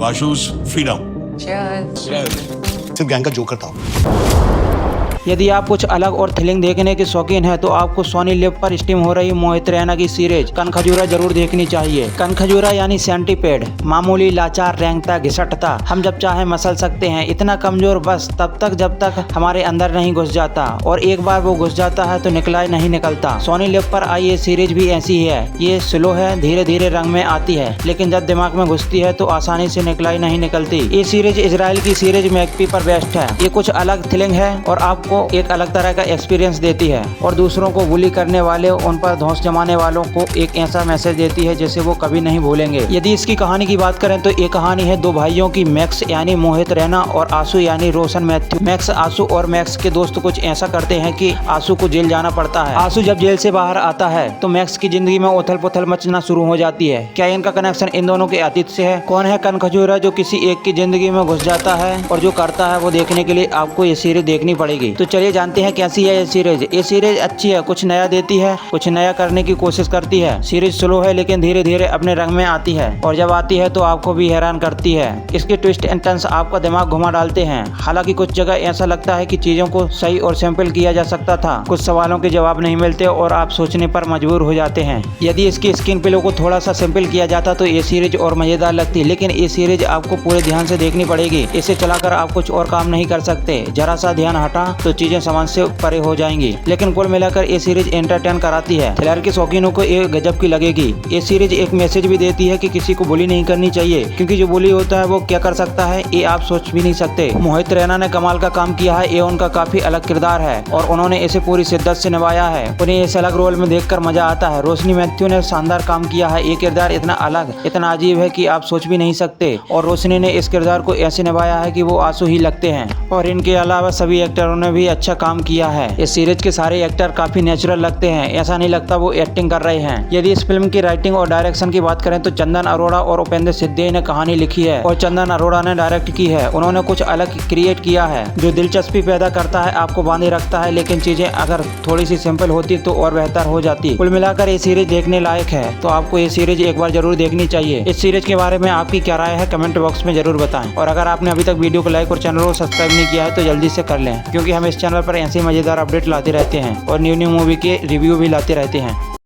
to Ashu's Freedom. Cheers. सिर्फ gang का joker था। यदि आप कुछ अलग और थ्रिलिंग देखने के शौकीन हैं तो आपको सोनी लिव पर स्ट्रीम हो रही मोहित रैना की सीरीज कनखजूरा जरूर देखनी चाहिए। कनखजूरा यानी सेंटीपेड, मामूली, लाचार, रेंगता, घिसटता, हम जब चाहे मसल सकते हैं, इतना कमजोर बस तब तक जब तक हमारे अंदर नहीं घुस जाता, और एक बार वो घुस जाता है तो निकला नहीं निकलता। सोनी लिव पर आई ये सीरीज भी ऐसी ही है। ये स्लो है, धीरे धीरे रंग में आती है, लेकिन जब दिमाग में घुसती है तो आसानी से निकलाई नहीं निकलती। ये सीरीज इजराइल की सीरीज मैकपी पर बेस्ट है। ये कुछ अलग थ्रिलिंग है और आपको एक अलग तरह का एक्सपीरियंस देती है, और दूसरों को बुली करने वाले, उन पर धौंस जमाने वालों को एक ऐसा मैसेज देती है जिसे वो कभी नहीं भूलेंगे। यदि इसकी कहानी की बात करें तो ये कहानी है दो भाइयों की, मैक्स यानी मोहित रैना और आशु यानी रोशन मैथ्यू। मैक्स, आशु और मैक्स के दोस्त कुछ ऐसा करते हैं कि आशु को जेल जाना पड़ता है। आशु जब जेल से बाहर आता है तो मैक्स की जिंदगी में उथल पुथल मचना शुरू हो जाती है। क्या इनका कनेक्शन इन दोनों के अतीत से है? कौन है कनखजूरा जो किसी एक की जिंदगी में घुस जाता है और जो करता है? वो देखने के लिए आपको ये सीरीज देखनी पड़ेगी। तो चलिए जानते हैं कैसी है ये सीरीज। ये सीरीज अच्छी है, कुछ नया देती है, कुछ नया करने की कोशिश करती है। सीरीज स्लो है लेकिन धीरे धीरे अपने रंग में आती है, और जब आती है तो आपको भी हैरान करती है। इसके ट्विस्ट एंड टर्न्स आपका दिमाग घुमा डालते हैं। हालांकि कुछ जगह ऐसा लगता है कि चीजों को सही और सिंपल किया जा सकता था, कुछ सवालों के जवाब नहीं मिलते और आप सोचने पर मजबूर हो जाते हैं। यदि इसकी स्क्रीन प्ले को थोड़ा सा सिंपल किया जाता तो ये सीरीज और मजेदार लगती, लेकिन ये सीरीज आपको पूरे ध्यान से देखनी पड़ेगी। इसे चलाकर आप कुछ और काम नहीं कर सकते। जरा सा ध्यान हटा तो चीजें समझ से परे हो जाएंगी। लेकिन कुल मिलाकर ये सीरीज एंटरटेन कराती है। थ्रिलर के शौकीनों को ये गजब की लगेगी। ये सीरीज एक मैसेज भी देती है कि किसी को बुली नहीं करनी चाहिए, क्योंकि जो बुली होता है वो क्या कर सकता है ये आप सोच भी नहीं सकते। मोहित रैना ने कमाल का काम किया है। ये उनका काफी अलग किरदार है और उन्होंने इसे पूरी शिद्दत से निभाया है। उन्हें इस अलग रोल में देखकर मजा आता है। रोशनी मैथ्यू ने शानदार काम किया है। ये किरदार इतना अलग, इतना अजीब है कि आप सोच भी नहीं सकते, और रोशनी ने इस किरदार को ऐसे निभाया है कि वो आंसू ही लगते हैं। और इनके अलावा सभी एक्टरों ने भी अच्छा काम किया है। इस सीरीज के सारे एक्टर काफी नेचुरल लगते हैं, ऐसा नहीं लगता वो एक्टिंग कर रहे हैं। यदि इस फिल्म की राइटिंग और डायरेक्शन की बात करें तो चंदन अरोड़ा और उपेंद्र सिद्धे ने कहानी लिखी है और चंदन अरोड़ा ने डायरेक्ट की है। उन्होंने कुछ अलग क्रिएट किया है जो दिलचस्पी पैदा करता है, आपको बांधे रखता है, लेकिन चीजें अगर थोड़ी सी सिंपल होती तो और बेहतर हो जाती। कुल मिलाकर ये सीरीज देखने लायक है, तो आपको ये सीरीज एक बार जरूर देखनी चाहिए। इस सीरीज के बारे में आपकी क्या राय है कमेंट बॉक्स में जरूर बताएं, और अगर आपने अभी तक वीडियो को लाइक और चैनल को सब्सक्राइब नहीं किया है तो जल्दी से कर लें, क्योंकि हम इस चैनल पर ऐसे मजेदार अपडेट लाते रहते हैं और न्यू मूवी के रिव्यू भी लाते रहते हैं।